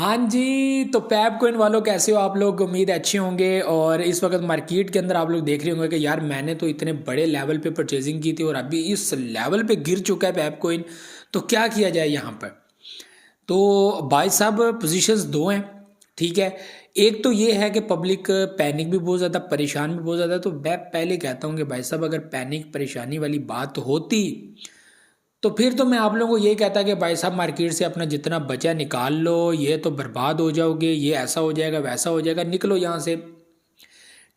हाँ जी, तो pipe coin वालों कैसे हो आप लोग? उम्मीद है अच्छे होंगे। और इस वक्त मार्केट के अंदर आप लोग देख रहे होंगे कि यार मैंने तो इतने बड़े लेवल पे परचेजिंग की थी और अभी इस लेवल पे गिर चुका है पैप कोइन। तो क्या किया जाए यहाँ पर? तो भाई साहब पोजीशंस दो हैं, ठीक है। एक तो ये है कि पब्लिक पैनिक भी बहुत ज़्यादा, परेशान भी बहुत ज़्यादा। तो मैं पहले कहता हूँ कि भाई साहब अगर पैनिक परेशानी वाली बात होती तो फिर तो मैं आप लोगों को ये कहता कि भाई साहब मार्केट से अपना जितना बचा निकाल लो, ये तो बर्बाद हो जाओगे, ये ऐसा हो जाएगा वैसा हो जाएगा, निकलो यहाँ से,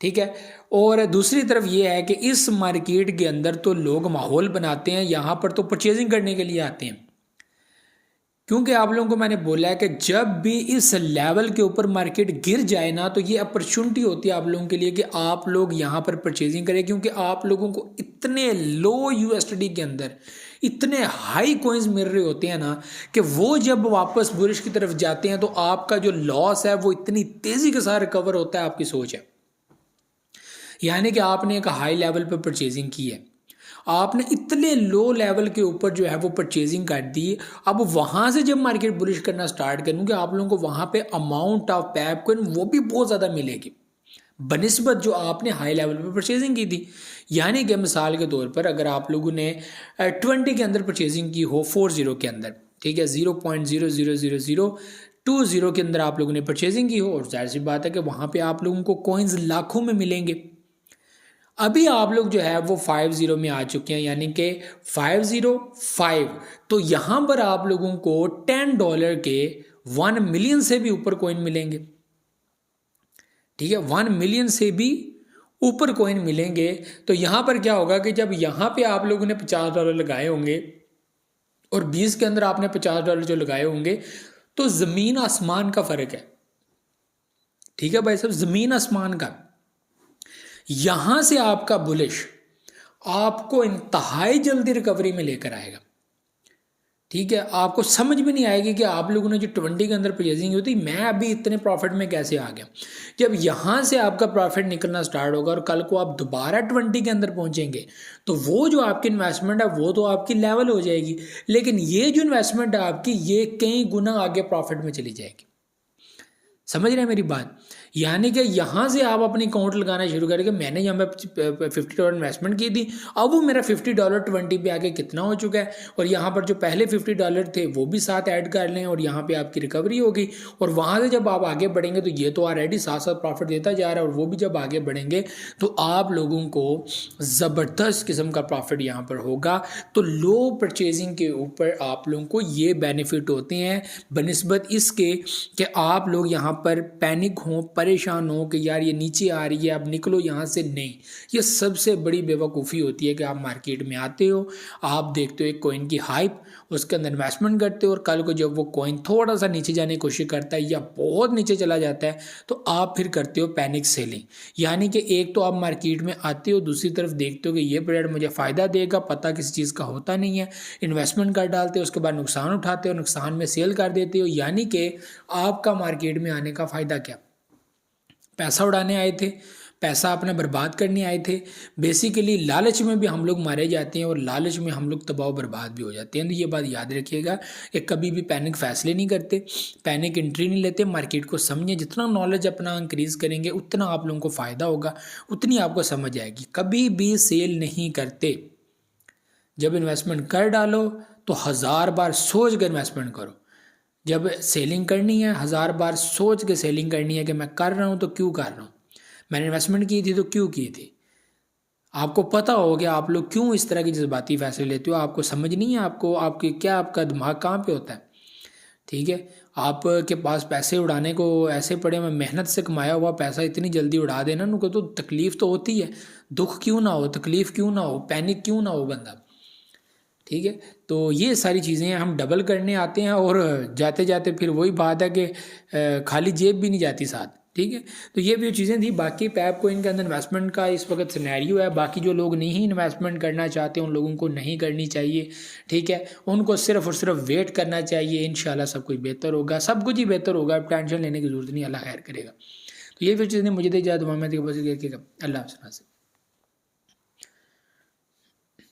ठीक है। और दूसरी तरफ ये है कि इस मार्केट के अंदर तो लोग माहौल बनाते हैं, यहाँ पर तो परचेजिंग करने के लिए आते हैं। क्योंकि आप लोगों को मैंने बोला है कि जब भी इस लेवल के ऊपर मार्केट गिर जाए ना, तो ये अपॉर्चुनिटी होती है आप लोगों के लिए कि आप लोग यहाँ पर परचेजिंग करें। क्योंकि आप लोगों को इतने लो यूएसडी के अंदर इतने हाई कॉइन्स मिल रहे होते हैं ना, कि वो जब वापस बुलिश की तरफ जाते हैं तो आपका जो लॉस है वो इतनी तेजी के साथ रिकवर होता है। आपकी सोच है, यानी कि आपने एक हाई लेवल पर परचेजिंग की है, आपने इतने लो लेवल के ऊपर जो है वो परचेजिंग कर दी। अब वहां से जब मार्केट बुलिश करना स्टार्ट करूंगे, आप लोगों को वहां पे अमाउंट ऑफ पैप कोइन वो भी बहुत ज़्यादा मिलेगी बनिस्बत जो आपने हाई लेवल पे परचेजिंग की थी। यानी कि मिसाल के तौर पर अगर आप लोगों ने 20 के अंदर परचेजिंग की हो, 40 के अंदर, ठीक है, 0.00020 के अंदर आप लोगों ने परचेजिंग की हो, और जाहिर सी बात है कि वहां पे आप लोगों को कॉइन्स लाखों में मिलेंगे। अभी आप लोग जो है वो 50 में आ चुके हैं, यानी कि 505। तो यहां पर आप लोगों को $10 के 1 मिलियन से भी ऊपर कॉइन मिलेंगे, ठीक है, 1 मिलियन से भी ऊपर कॉइन मिलेंगे। तो यहां पर क्या होगा कि जब यहां पे आप लोगों ने $50 लगाए होंगे और 20 के अंदर आपने $50 जो लगाए होंगे, तो जमीन आसमान का फर्क है, ठीक है भाई साहब, जमीन आसमान का। यहां से आपका बुलिश आपको इंतहाई जल्दी रिकवरी में लेकर आएगा, ठीक है। आपको समझ में नहीं आएगी कि आप लोगों ने जो 20 के अंदर परचेजिंग होती, मैं अभी इतने प्रॉफिट में कैसे आ गया। जब यहां से आपका प्रॉफिट निकलना स्टार्ट होगा और कल को आप दोबारा 20 के अंदर पहुंचेंगे, तो वो जो आपकी इन्वेस्टमेंट है वो तो आपकी लेवल हो जाएगी, लेकिन ये जो इन्वेस्टमेंट है आपकी, ये कई गुना आगे प्रॉफिट में चली जाएगी। समझ रहे हैं मेरी बात? यानी कि यहाँ से आप अपनी अकाउंट लगाना शुरू करेंगे। मैंने यहाँ पे $50 इन्वेस्टमेंट की थी, अब वो मेरा $50 20 पे आके कितना हो चुका है, और यहाँ पर जो पहले $50 थे वो भी साथ ऐड कर लें, और यहाँ पे आपकी रिकवरी होगी। और वहाँ से जब आप आगे बढ़ेंगे तो ये तो ऑलरेडी साथ साथ प्रॉफिट देता जा रहा है, और वो भी जब आगे बढ़ेंगे तो आप लोगों को ज़बरदस्त किस्म का प्रॉफिट यहाँ पर होगा। तो लो परचेजिंग के ऊपर आप लोगों को ये बेनिफिट होते हैं बनिस्बत इसके कि आप लोग यहाँ पर पैनिक हों, परेशान हो कि यार ये नीचे आ रही है अब निकलो यहाँ से। नहीं, ये सबसे बड़ी बेवकूफ़ी होती है कि आप मार्केट में आते हो, आप देखते हो एक कॉइन की हाइप, उसके अंदर इन्वेस्टमेंट करते हो, और कल को जब वो कॉइन थोड़ा सा नीचे जाने की कोशिश करता है या बहुत नीचे चला जाता है, तो आप फिर करते हो पैनिक सेलिंग। यानी कि एक तो आप मार्केट में आते हो, दूसरी तरफ देखते हो कि ये प्रोडक्ट मुझे फ़ायदा देगा, पता किसी चीज़ का होता नहीं है, इन्वेस्टमेंट कर डालते हो, उसके बाद नुकसान उठाते हो, नुकसान में सेल कर देते हो। यानी कि आपका मार्केट में आने का फ़ायदा क्या? पैसा उड़ाने आए थे, पैसा अपना बर्बाद करने आए थे। बेसिकली लालच में भी हम लोग मारे जाते हैं, और लालच में हम लोग तबाह बर्बाद भी हो जाते हैं। तो ये बात याद रखिएगा कि कभी भी पैनिक फैसले नहीं करते, पैनिक एंट्री नहीं लेते। मार्केट को समझें, जितना नॉलेज अपना इंक्रीज़ करेंगे उतना आप लोगों को फ़ायदा होगा, उतनी आपको समझ आएगी। कभी भी सेल नहीं करते, जब इन्वेस्टमेंट कर डालो तो 1000 बार सोच कर इन्वेस्टमेंट करो। जब सेलिंग करनी है 1000 बार सोच के सेलिंग करनी है कि मैं कर रहा हूँ तो क्यों कर रहा हूँ, मैंने इन्वेस्टमेंट की थी तो क्यों की थी। आपको पता हो कि आप लोग क्यों इस तरह की जज्बाती फैसले लेते हो, आपको समझ नहीं है, आपको आपके क्या आपका दिमाग कहाँ पे होता है, ठीक है। आपके पास पैसे उड़ाने को ऐसे पड़े, मैं मेहनत से कमाया हुआ पैसा इतनी जल्दी उड़ा देना, उनको तो तकलीफ़ तो होती है। दुख क्यों ना हो, तकलीफ़ क्यों ना हो, पैनिक क्यों ना हो बंदा, ठीक है। तो ये सारी चीज़ें हम डबल करने आते हैं, और जाते जाते फिर वही बात है कि खाली जेब भी नहीं जाती साथ, ठीक है। तो ये भी चीज़ें थी। बाकी पैप को इनके अंदर इन्वेस्टमेंट का इस वक्त सिनेरियो है। बाकी जो लोग नहीं इन्वेस्टमेंट करना चाहते उन लोगों को नहीं करनी चाहिए, ठीक है। उनको सिर्फ और सिर्फ वेट करना चाहिए, इंशाल्लाह सब कुछ बेहतर होगा, सब कुछ ही बेहतर होगा, टेंशन लेने की जरूरत नहीं, अल्लाह खैर करेगा। तो ये भी चीज़ें मुझे दे इजाज़त, अल्लाह हाफ़िज़।